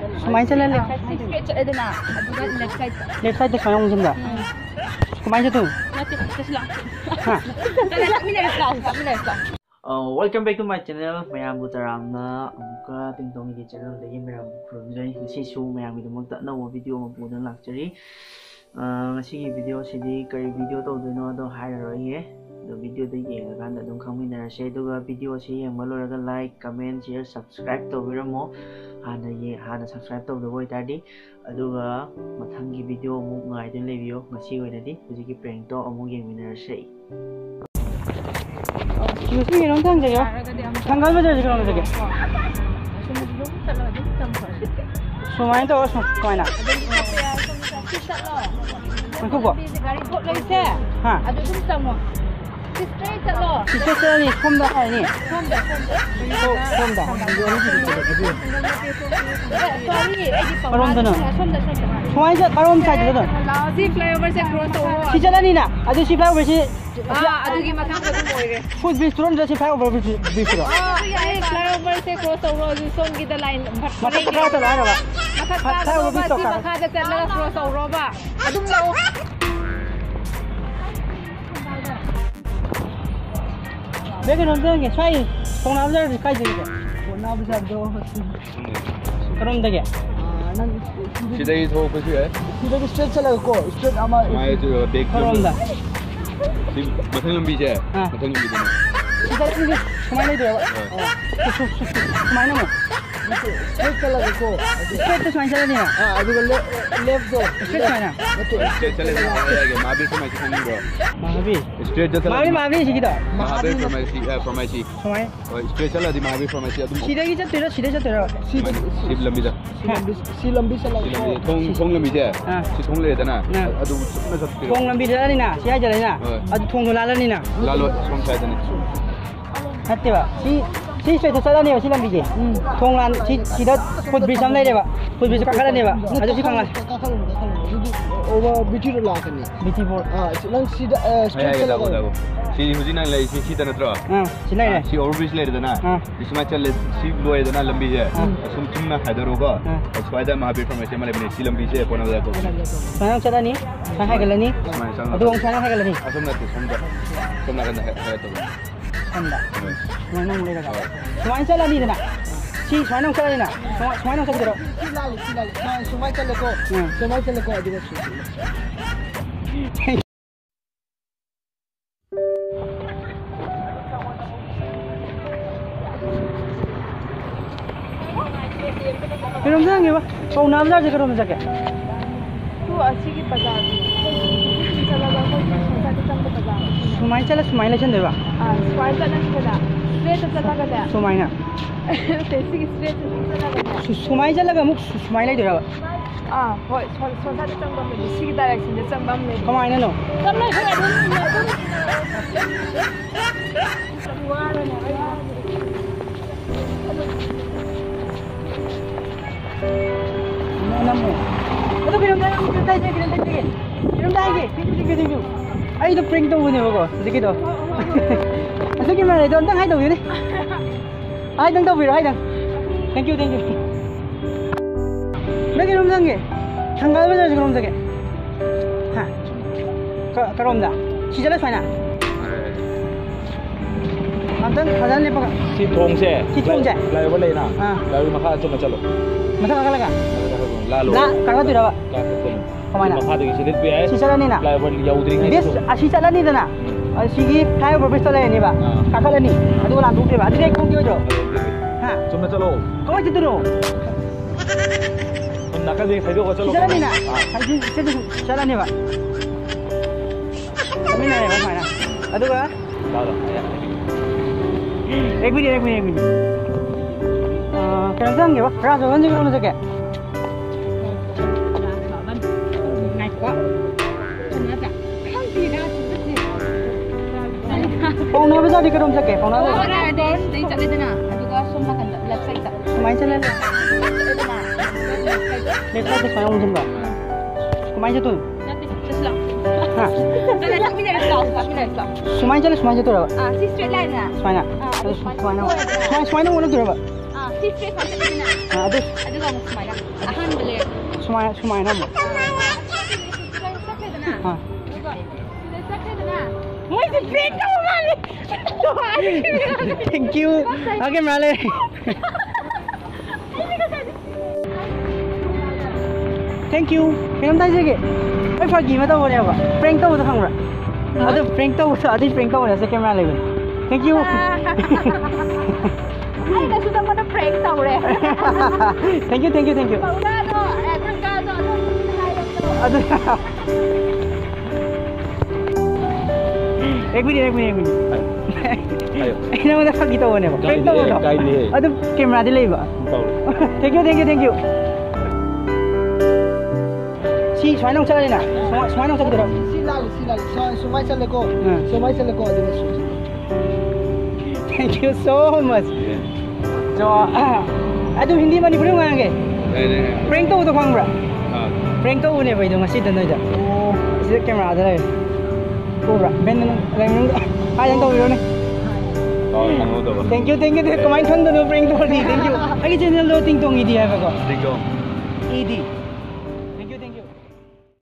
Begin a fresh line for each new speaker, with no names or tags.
Kumain sila le.
Straight sa edna. Aduga left side.
Left side sa yung sila. Kumain siya to.
Natin just lang.
Ha.
Kami na lang.
Welcome back to my channel. Mayam butaram na amka tingtong gi channel dagi mayam projai si su mayam gi magta na video mo punan lakchari. Ngasi video sidi kay video to dono do hire ye. The video da yeng kan da dong khangmina share do video si yeng maloraga like comment share subscribe to biramo hana subscribe to the boy tadi aduga mathanggi video mu ngai den le video ngasi oinadi hujiki prank to amu yeng mina share. Excuse me, don't thank you. Tanggal bajar juga orang jaga. Semua itu orang semua nak. Aku kok. Ha.
Ada tu semua. Straight tak
Kita ni kom dah ni.
Kom dah.
Kom dah.
Sorry,
Barom tu no. Semua itu barom saja tu.
Si flyover se cross over.
Si jalan ni nak. Ada si flyover si.
Ada di makan tu boleh.
Food bridge turun dah si flyover bridge tu.
Flyover se cross over di song kita line.
Masa kau tu lah apa?
Flyover bridge makan ada terlalu cross over ba. Adum lau.
Bagi nonton ke? Saya phone number ni kaya je. Phone number do. Karom dah ke?
सीधा ही थोड़ा कुछ है
सीधा भी स्ट्रेट चला को स्ट्रेट हमारे
हमारे जो देख
karom dah.
मथन लंबी है मथन लंबी है
सीधा ini kemana dia? Kemana mau? Straight चला को straight तो कहाँ चला नहीं है? अभी को left दो straight mana?
स्ट्रेट चले जाएगा महाबीर from IC नहीं बो
महाबीर
स्ट्रेट जो चला
Mahabir sih kita
Mahabir from IC
Semua
straight चला दी महाबीर from IC अदुम
सीधा की चल तेरा
सीध लंबी जा
si lambi चला
थोंग लंबी है सी थोंग ले देना अदुम ना सब
थोंग lambi jalan ni na siapa jalan ni na adu थोंग तो लाला ni na
लालो थोंग साइड ने
hati ba si straight jalan ni ba si lambi je थोंग lan si dah foot bridge sampai deh ba foot bridge kakak ni ba adu si kanglah
over bichi lah kan ni
bichi bor
lang sida straight
है
चला
दागो सी हुजी ना ले सी तना throw
si lain
सी ओवरब्रिज ले देना इसमें चल सी लो है देना लंबी है सुम चुमना हैदर होगा स्वाइदा महाबीर from IC माले बने सी लंबी से कोना दागो
sayang jalan ni saya jalan ni adu orang saya jalan ni
Assam ना सुम ना करना है तो
anda mana mulai dah semua jalan ni dah si semua jalan ni nak semua jalan terus
sila semua चले को अभी बस
Kerom dah ke? Kau nama dah je kerom dah ke?
Tu asyik di bazar. Jalan bagus,
Sumai lah cendera ba?
Smile jalan kita. Straight jalan kita.
Sumai na.
Tesi straight jalan.
Sumai jalan ke? Muk sumai lah dia ba?
Hoi, soalnya di tempat ini sih direction di tempat ini.
Kau mana no?
Kamu ada
Mana mo? Aduh kerom dah ke? Thank you. Ay itu prank tu punya bago. Sedikit tu. Asal gimana itu? Entah hai tu ni. Hai tang tu biru hai tang. Thank you. Lagi kerom dah ke? Tanggal bajar kerom dah ke? Ha. Kerom dah. Si jalan mana? Antan kajan ni apa?
सी थोंग से लाइव वाले ना लाइव मखा चलो चलो
Masa kakak lagi?
लालो
Lah kakak tu dah ba? Kemana?
मखा तो किसी दिन पे है
Si jalan ni na.
Live वाले या उधरी
This si jalan ni dah na. Sigi flyover bridge tu ni ba? Kakak lah ni. Aduh orang tu ba? Adik kau kau jo. Ha.
चलो चलो
Kau macam tu no?
नकल देख साइड को चलो
Si jalan ni na. Hai si jalan ni ba? Kami na ba mana? Aduh ba?
लालो
एक minute kena sang ke ba? Rasa kan juga orang cakap. Naik kuat. Kau nak besar di kerong cakap. Kau nak.
ada di cakap dia nak. Aduga semua kan left side tak.
Kumain jalan. Left side saya orang jumpa. Kumain tu.
Nanti terselang.
Ha.
Kami nak selang.
Kumain jalan tu dah.
Si straight line lah.
Semana. Semana orang tu dah.
ꯁꯤ ꯁ꯭ꯇ꯭ꯔꯦꯠ ꯐꯠꯇꯦꯗꯅ
ꯑꯗꯨ
ꯑꯗꯨꯒ ꯑꯃꯨꯛ ꯁꯨꯃꯥꯏꯅ ꯑꯍꯥꯟꯕ ꯂꯦꯌꯔ
ꯁꯨꯃꯥꯏꯅ ꯑꯃꯨꯛ
ꯆꯠꯈ꯭ꯔꯦꯗꯅ
ꯑꯥ
ꯑꯗꯨꯒ ꯁꯤꯗ ꯆꯠꯈ꯭ꯔꯦꯗꯅ
ꯃꯣꯏꯁꯦ ꯕ꯭ꯔꯦꯛ ꯇꯧꯕ ꯃꯥꯜꯂꯦ ꯊꯦꯡꯛ ꯌꯨ ꯀꯦꯃꯦꯔꯥ ꯂꯩ ꯊꯦꯡꯛ ꯌꯨ ꯀꯩꯅꯣꯝ ꯇꯥꯏꯖꯒꯦ ꯑꯩ ꯐꯥꯒꯤ ꯑꯃ ꯇꯧꯕꯅꯦꯕ ꯄ꯭ꯔꯦꯡ ꯇꯧꯕꯗꯣ ꯈꯪꯕ꯭ꯔꯥ ꯑꯗꯨ ꯄ꯭ꯔꯦꯡ ꯇꯧꯕꯗꯣ ꯑꯗꯨꯏ ꯄ꯭ꯔꯦꯡ ꯇꯧꯕꯅꯦ ꯁꯤ ꯀꯦꯃꯦꯔꯥ ꯂꯩꯕꯅꯦ ꯊꯦꯡꯛ ꯌꯨ
ꯑꯩꯅꯁꯨ ꯅꯪꯉꯣꯟꯗ ꯄ꯭ꯔꯦꯡ ꯇꯧꯔꯦ
ꯊꯦꯡꯛ ꯌꯨ ꯊꯪꯒꯥꯗꯣ ꯑꯗꯨ एक मिनट ꯑꯩ ꯅꯉꯣꯟꯗ ꯐꯥꯒꯤ ꯇꯧꯕꯅꯦꯕ ꯄ꯭ꯔꯦꯡ ꯇꯧꯕꯗꯣ ꯑꯗꯨ ꯀꯦꯃꯦꯔꯥꯗꯤ ꯂꯩꯕ ꯊꯦꯡꯛ ꯌꯨ ꯁꯤ ꯁꯨꯃꯥꯏꯅ ꯑꯃꯨꯛ ꯆꯠꯂꯅꯤꯅ ꯁꯨꯃꯥꯏꯅ ꯑꯃꯨꯛ ꯆꯠꯀꯗꯣꯏꯔꯣ
ꯁꯤ ꯂꯥꯜꯂꯤ ꯁꯨꯃꯥꯏ ꯆꯠꯂꯦꯀꯣ ꯁꯨꯃꯥꯏ ꯆꯠꯂꯦꯀꯣ ꯑꯗꯨꯒ
Thank you so much. So, aduh hindi manipuri ngangge. Prank to to khangbra. Prank to ne bai do ngasi da noi da. Isi camera da lai. Pura ben lang ha yang to biro ne. Thank you. Comment khang da no prank to ni. Thank you. Agi channel lo ting tong idi hai ba ko.
Ting tong.
Idi.